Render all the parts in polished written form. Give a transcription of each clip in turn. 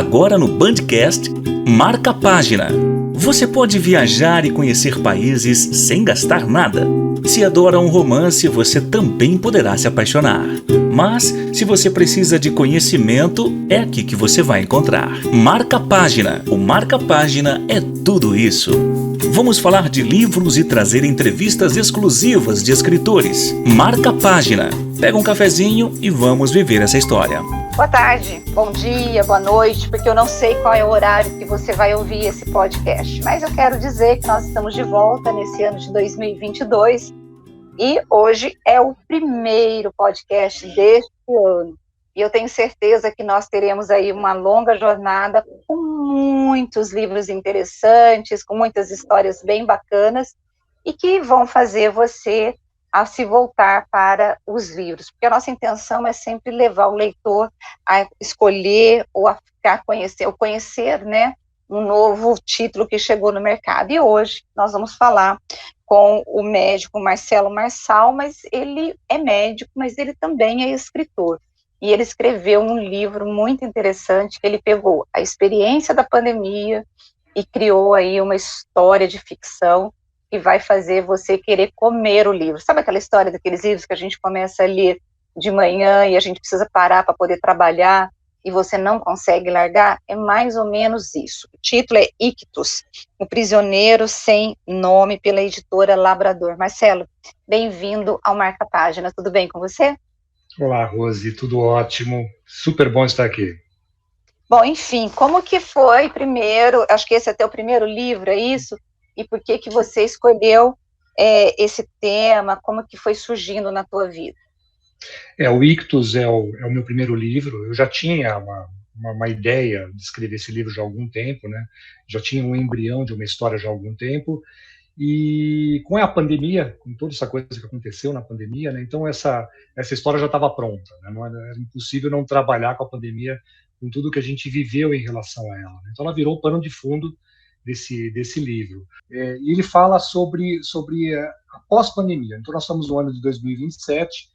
Agora no Bandcast, Marca Página. Você pode viajar e conhecer países sem gastar nada. Se adora um romance, você também poderá se apaixonar. Mas, se você precisa de conhecimento, é aqui que você vai encontrar. Marca Página. O Marca Página é tudo isso. Vamos falar de livros e trazer entrevistas exclusivas de escritores. Marca Página. Pega um cafezinho e vamos viver essa história. Boa tarde, bom dia, boa noite, porque eu não sei qual é o horário que você vai ouvir esse podcast, mas eu quero dizer que nós estamos de volta nesse ano de 2022 e hoje é o primeiro podcast deste ano. E eu tenho certeza que nós teremos aí uma longa jornada com muitos livros interessantes, com muitas histórias bem bacanas e que vão fazer você a se voltar para os livros, porque a nossa intenção é sempre levar o leitor a escolher ou a ficar conhecer, né, um novo título que chegou no mercado. E hoje nós vamos falar com o médico Marcelo Marçal, mas ele é médico, mas ele também é escritor. E ele escreveu um livro muito interessante, que ele pegou a experiência da pandemia e criou aí uma história de ficção que vai fazer você querer comer o livro. Sabe aquela história daqueles livros que a gente começa a ler de manhã e a gente precisa parar para poder trabalhar e você não consegue largar? É mais ou menos isso. O título é Ictus, O Prisioneiro Sem Nome, pela editora Labrador. Marcelo, bem-vindo ao Marca Página. Tudo bem com você? Olá, Rose, tudo ótimo. Super bom estar aqui. Bom, enfim, como que foi primeiro, acho que esse é teu primeiro livro, é isso? E por que que você escolheu esse tema? Como que foi surgindo na tua vida? O Ictus é o meu primeiro livro. Eu já tinha uma ideia de escrever esse livro já há algum tempo, né? Já tinha um embrião de uma história já há algum tempo. E com a pandemia, com toda essa coisa que aconteceu na pandemia, né? Então essa história já estava pronta, né? Não era impossível não trabalhar com a pandemia, com tudo que a gente viveu em relação a ela, né? Então ela virou o pano de fundo desse livro. E ele fala sobre a pós-pandemia. Então, nós estamos no ano de 2027.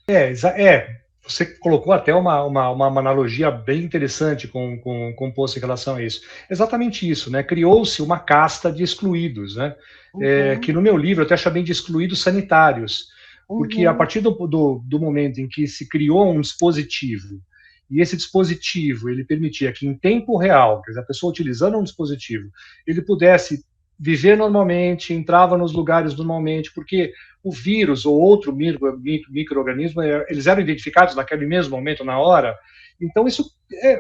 Você colocou até uma analogia bem interessante com o Poço em relação a isso. Exatamente isso, né? Criou-se uma casta de excluídos, né? Que no meu livro eu até chamei de excluídos sanitários, porque a partir do momento em que se criou um dispositivo, e esse dispositivo, ele permitia que em tempo real, quer dizer, a pessoa utilizando um dispositivo, ele pudesse viver normalmente, entrava nos lugares normalmente, porque o vírus ou outro micro-organismo, eles eram identificados naquele mesmo momento, na hora. Então isso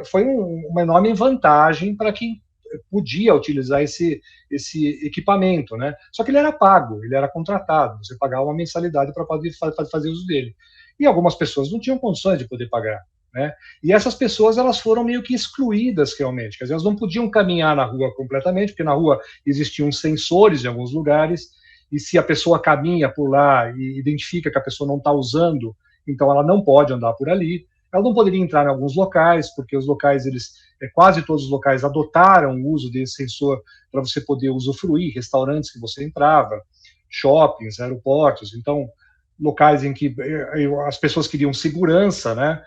foi uma enorme vantagem para quem podia utilizar esse equipamento, né? Só que ele era pago, ele era contratado, você pagava uma mensalidade para poder fazer uso dele. E algumas pessoas não tinham condições de poder pagar, né? E essas pessoas, elas foram meio que excluídas realmente, quer dizer, elas não podiam caminhar na rua completamente, porque na rua existiam sensores em alguns lugares, e se a pessoa caminha por lá e identifica que a pessoa não está usando, então ela não pode andar por ali. Ela não poderia entrar em alguns locais, porque os locais, quase todos os locais adotaram o uso desse sensor para você poder usufruir, restaurantes que você entrava, shoppings, aeroportos, então locais em que as pessoas queriam segurança, né?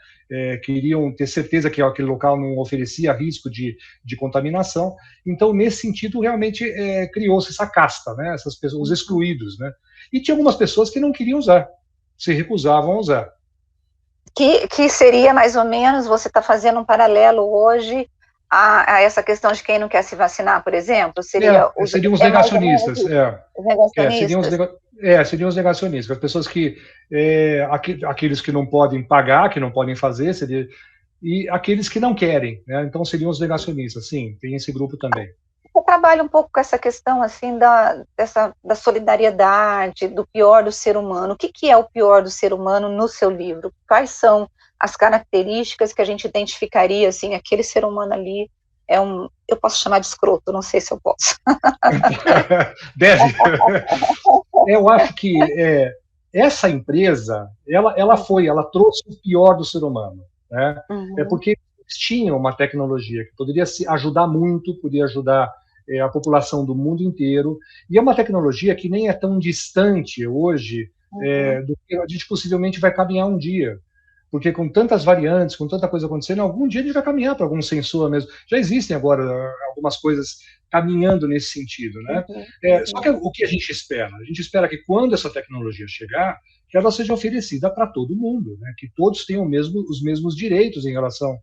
Queriam ter certeza que aquele local não oferecia risco de contaminação. Então, nesse sentido, realmente criou-se essa casta, né? Essas pessoas, os excluídos, né? E tinha algumas pessoas que não queriam usar, se recusavam a usar. Que seria mais ou menos, você está fazendo um paralelo hoje a essa questão de quem não quer se vacinar, por exemplo? Seriam os negacionistas. Seriam os negacionistas, as pessoas que, aqueles que não podem pagar, que não podem fazer, e aqueles que não querem, né? Então seriam os negacionistas, sim, tem esse grupo também. Você trabalha um pouco com essa questão assim da solidariedade, do pior do ser humano. O que é o pior do ser humano no seu livro? Quais são as características que a gente identificaria, assim, aquele ser humano ali eu posso chamar de escroto, não sei se eu posso. Deve. Eu acho que essa empresa, ela trouxe o pior do ser humano, né? Porque eles tinham uma tecnologia que poderia ajudar muito, poderia ajudar a população do mundo inteiro, e é uma tecnologia que nem é tão distante hoje do que a gente possivelmente vai caminhar um dia. porque com tantas variantes, com tanta coisa acontecendo, algum dia a gente vai caminhar para algum sensor mesmo. Já existem agora algumas coisas caminhando nesse sentido, né? Só que o que a gente espera? A gente espera que quando essa tecnologia chegar, que ela seja oferecida para todo mundo, né? Que todos tenham os mesmos direitos em relação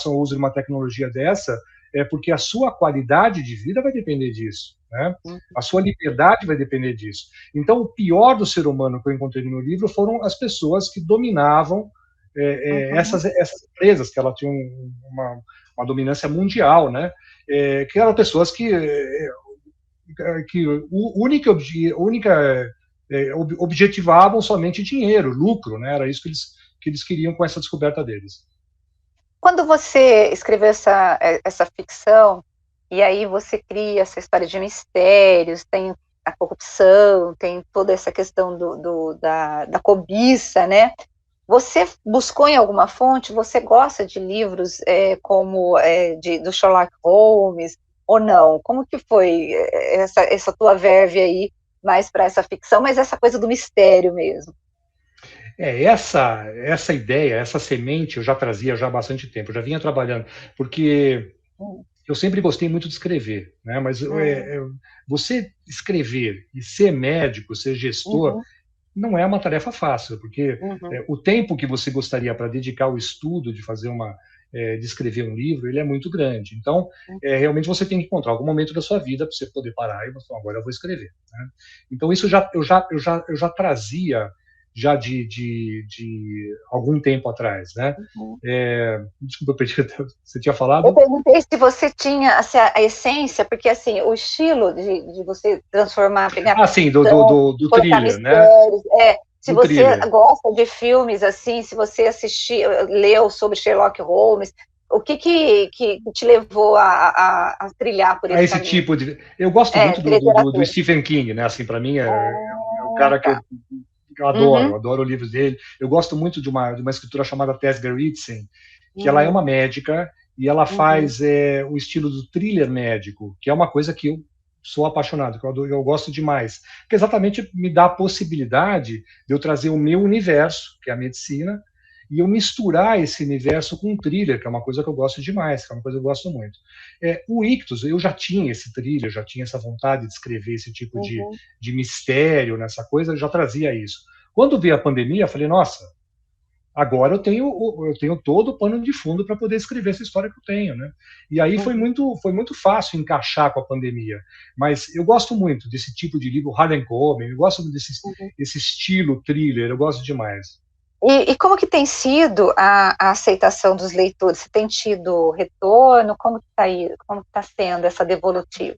ao uso de uma tecnologia dessa, porque a sua qualidade de vida vai depender disso, né? A sua liberdade vai depender disso. Então, o pior do ser humano que eu encontrei no meu livro foram as pessoas que dominavam essas empresas, que ela tinha uma dominância mundial, né? Que eram pessoas que objetivavam somente dinheiro, lucro, né? Era isso que eles queriam com essa descoberta deles. Quando você escreveu essa ficção, e aí você cria essa história de mistérios, tem a corrupção, tem toda essa questão da cobiça, né? Você buscou em alguma fonte? Você gosta de livros como do Sherlock Holmes ou não? Como que foi essa tua verve aí mais para essa ficção, mas essa coisa do mistério mesmo? Essa ideia, essa semente eu já trazia já há bastante tempo, eu já vinha trabalhando, porque eu sempre gostei muito de escrever, né? Mas você escrever e ser médico, ser gestor, não é uma tarefa fácil, porque o tempo que você gostaria para dedicar ao estudo de fazer de escrever um livro, ele é muito grande. Então, realmente você tem que encontrar algum momento da sua vida para você poder parar e falar, agora eu vou escrever, né? Então, isso eu já trazia já de algum tempo atrás, né? Desculpa, eu perdi, você tinha falado? Eu perguntei se você tinha assim, a essência, porque assim, o estilo de você transformar, pegar sim, do thriller, né? Se você gosta de filmes assim, se você leu sobre Sherlock Holmes, o que te levou a trilhar por esse caminho? Tipo de... Eu gosto muito do Stephen King, né? Assim, para mim é o cara que eu adoro livros dele. Eu gosto muito de uma escritora chamada Tess Gerritsen, que ela é uma médica e ela faz o estilo do thriller médico, que é uma coisa que eu sou apaixonado, que eu gosto demais, que exatamente me dá a possibilidade de eu trazer o meu universo, que é a medicina, e eu misturar esse universo com um thriller, que é uma coisa que eu gosto demais, que é uma coisa que eu gosto muito. O Ictus, eu já tinha esse thriller, já tinha essa vontade de escrever esse tipo de mistério nessa coisa, eu já trazia isso. Quando veio a pandemia, eu falei, nossa, agora eu tenho todo o pano de fundo para poder escrever essa história que eu tenho, né? E aí foi muito fácil encaixar com a pandemia. Mas eu gosto muito desse tipo de livro, Harlan Coben, eu gosto desse estilo thriller, eu gosto demais. E como que tem sido a aceitação dos leitores? Você tem tido retorno? Como que está sendo essa devolutiva?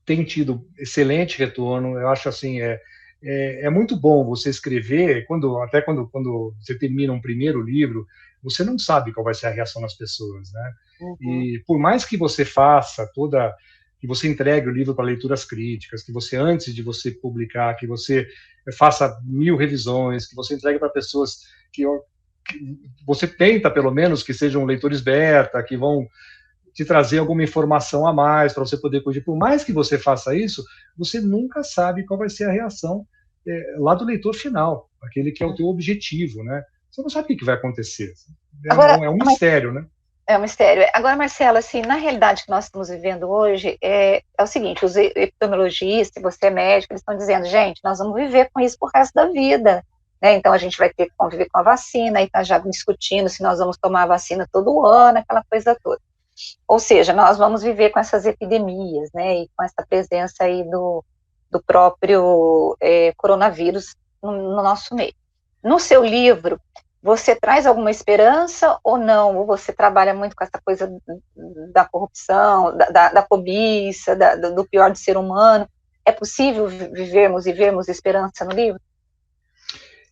Tem tido excelente retorno. Eu acho assim, é muito bom você escrever, até quando você termina um primeiro livro, você não sabe qual vai ser a reação das pessoas, né? E por mais que você faça que você entregue o livro para leituras críticas, que você, antes de você publicar, que você faça 1000 revisões, que você entregue para pessoas que você tenta, pelo menos, que sejam leitores beta, que vão te trazer alguma informação a mais para você poder corrigir. Por mais que você faça isso, você nunca sabe qual vai ser a reação lá do leitor final, aquele que é o teu objetivo, né? Você não sabe o que vai acontecer. É um mistério, né? É um mistério. Agora, Marcela, assim, na realidade que nós estamos vivendo hoje, é o seguinte, os epidemiologistas, você é médico, eles estão dizendo, gente, nós vamos viver com isso pro resto da vida, né? Então, a gente vai ter que conviver com a vacina, e tá já discutindo se nós vamos tomar a vacina todo ano, aquela coisa toda. Ou seja, nós vamos viver com essas epidemias, né, e com essa presença aí do próprio coronavírus no nosso meio. No seu livro, você traz alguma esperança ou não? Ou você trabalha muito com essa coisa da corrupção, da cobiça, do pior do ser humano? É possível vivermos e vermos esperança no livro?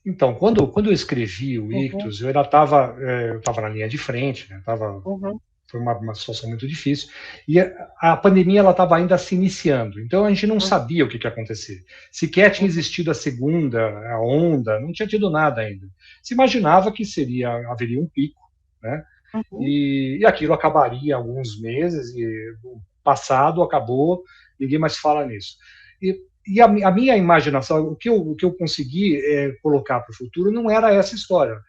Então, quando eu escrevi o Ictus, eu ainda estava na linha de frente, né? Foi uma situação muito difícil, e a pandemia ela estava ainda se iniciando, então a gente não sabia o que ia acontecer. Sequer tinha existido a segunda, a onda, não tinha tido nada ainda. Se imaginava que haveria um pico, né? E aquilo acabaria em alguns meses, e o passado acabou, ninguém mais fala nisso. E a minha imaginação, o que eu consegui colocar para o futuro não era essa história.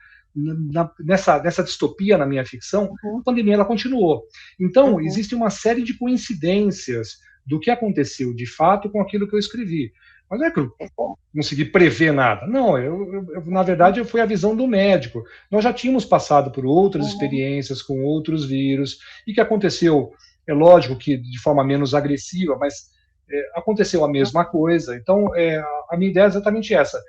nessa distopia na minha ficção, a pandemia ela continuou. Então, existe uma série de coincidências do que aconteceu de fato com aquilo que eu escrevi. Mas não é que eu consegui prever nada. Não, na verdade, foi a visão do médico. Nós já tínhamos passado por outras experiências com outros vírus, e que aconteceu, é lógico que de forma menos agressiva, mas aconteceu a mesma coisa. Então, a minha ideia é exatamente essa.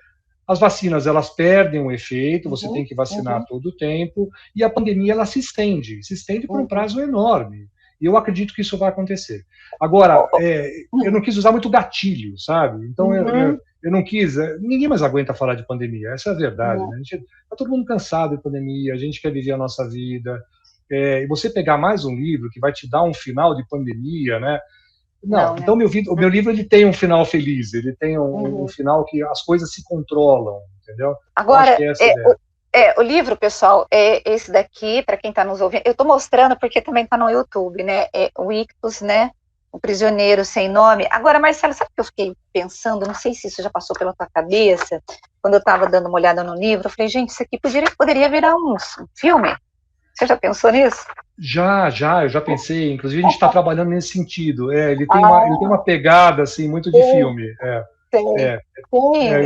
As vacinas, elas perdem o efeito, você tem que vacinar todo o tempo, e a pandemia, ela se estende por um prazo enorme. E eu acredito que isso vai acontecer. Agora, eu não quis usar muito gatilho, sabe? Então, eu não quis... Ninguém mais aguenta falar de pandemia, essa é a verdade. Né? Tá todo mundo cansado de pandemia, a gente quer viver a nossa vida. E você pegar mais um livro que vai te dar um final de pandemia, né? Não, então o meu livro ele tem um final feliz, ele tem um final que as coisas se controlam, entendeu? Agora, o livro, pessoal, é esse daqui, para quem está nos ouvindo, eu estou mostrando porque também está no YouTube, né? É o Ictus, né? O Prisioneiro Sem Nome. Agora, Marcelo, sabe o que eu fiquei pensando? Não sei se isso já passou pela tua cabeça, quando eu estava dando uma olhada no livro, eu falei, gente, isso aqui poderia virar um filme. Você já pensou nisso? Eu já pensei. Inclusive, a gente está trabalhando nesse sentido. Ele tem uma pegada, assim, muito de filme.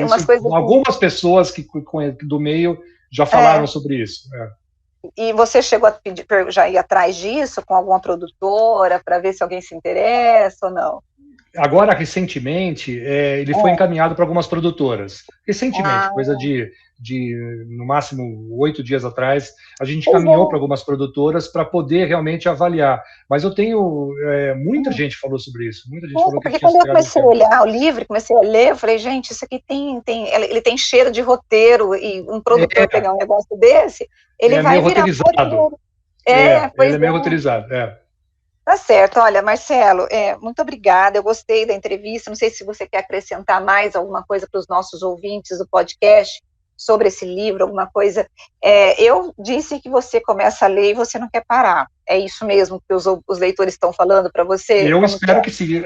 Umas coisas algumas pessoas do meio já falaram sobre isso. E você chegou a já ir atrás disso com alguma produtora para ver se alguém se interessa ou não? Agora, recentemente, ele foi encaminhado para algumas produtoras. Recentemente, coisa de no máximo 8 dias atrás, a gente caminhou para algumas produtoras para poder realmente avaliar. Mas eu tenho... muita gente falou sobre isso. Muita gente falou que porque quando eu comecei a olhar o livro, comecei a ler, eu falei, gente, isso aqui ele tem cheiro de roteiro, e um produtor pegar um negócio desse, ele vai virar roteirizado. Ele é meio roteirizado, Tá certo. Olha, Marcelo, muito obrigada, eu gostei da entrevista, não sei se você quer acrescentar mais alguma coisa para os nossos ouvintes do podcast sobre esse livro, alguma coisa. Eu disse que você começa a ler e você não quer parar, é isso mesmo que os leitores estão falando para você? Eu espero que sim.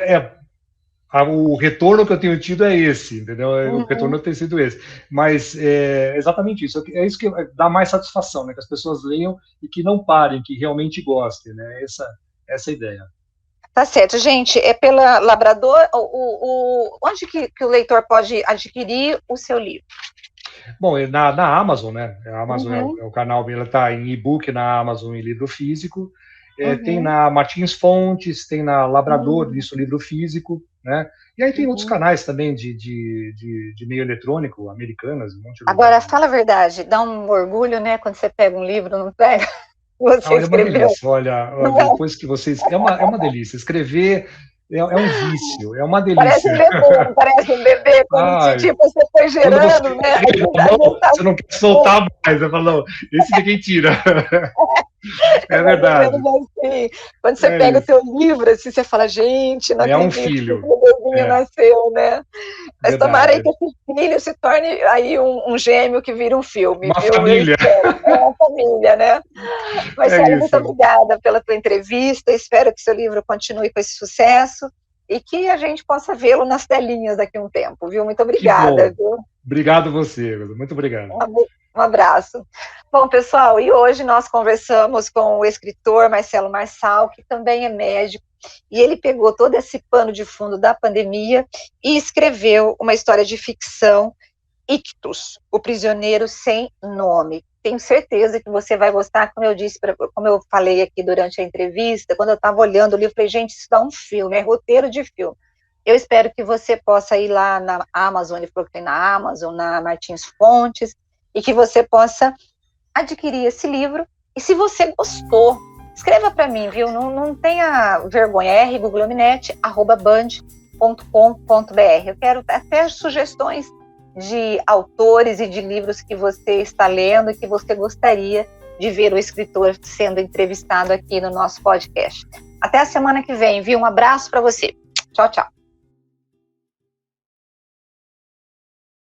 O retorno que eu tenho tido é esse, entendeu? O retorno tem sido esse. Mas é exatamente isso. É isso que dá mais satisfação, né? Que as pessoas leiam e que não parem, que realmente gostem, né? Essa é a ideia. Tá certo, gente. É pela Labrador. Onde que o leitor pode adquirir o seu livro? Bom, na Amazon, né? A Amazon é o canal, ela está em e-book na Amazon em livro físico. Tem na Martins Fontes, tem na Labrador, isso livro físico, né? E aí tem outros canais também de meio eletrônico, americanas, um monte de Agora, lugar. fala a verdade, dá um orgulho, né, quando você pega um livro, não pega? Você é uma delícia, olha, depois que vocês... É uma delícia, escrever é um vício, é uma delícia. Parece um bebê quando tipo, você foi gerando, né? Você não quer soltar mais, você falou, esse de quem tira. É verdade. Assim, quando você pega o seu livro, assim, você fala, gente, não acredito, um filho. Que o bebezinho nasceu, né? Mas tomara aí que esse filho se torne aí um gêmeo que vira um filme. Uma família. Uma família, né? Mas, muito obrigada pela tua entrevista, espero que seu livro continue com esse sucesso e que a gente possa vê-lo nas telinhas daqui a um tempo, viu? Muito obrigada. Viu? Obrigado você, muito obrigado. Um abraço. Bom, pessoal, e hoje nós conversamos com o escritor Marcelo Marçal, que também é médico, e ele pegou todo esse pano de fundo da pandemia e escreveu uma história de ficção, Ictus, o Prisioneiro Sem Nome. Tenho certeza que você vai gostar, como eu disse, como eu falei aqui durante a entrevista, quando eu estava olhando o livro, eu falei, gente, isso dá um filme, é roteiro de filme. Eu espero que você possa ir lá na Amazon, ele falou que tem na Amazon, na Martins Fontes, e que você possa adquirir esse livro. E se você gostou, escreva para mim, viu? Não tenha vergonha, rgugliominet@band.com.br. Eu quero até sugestões de autores e de livros que você está lendo e que você gostaria de ver o escritor sendo entrevistado aqui no nosso podcast. Até a semana que vem, viu? Um abraço para você. Tchau, tchau.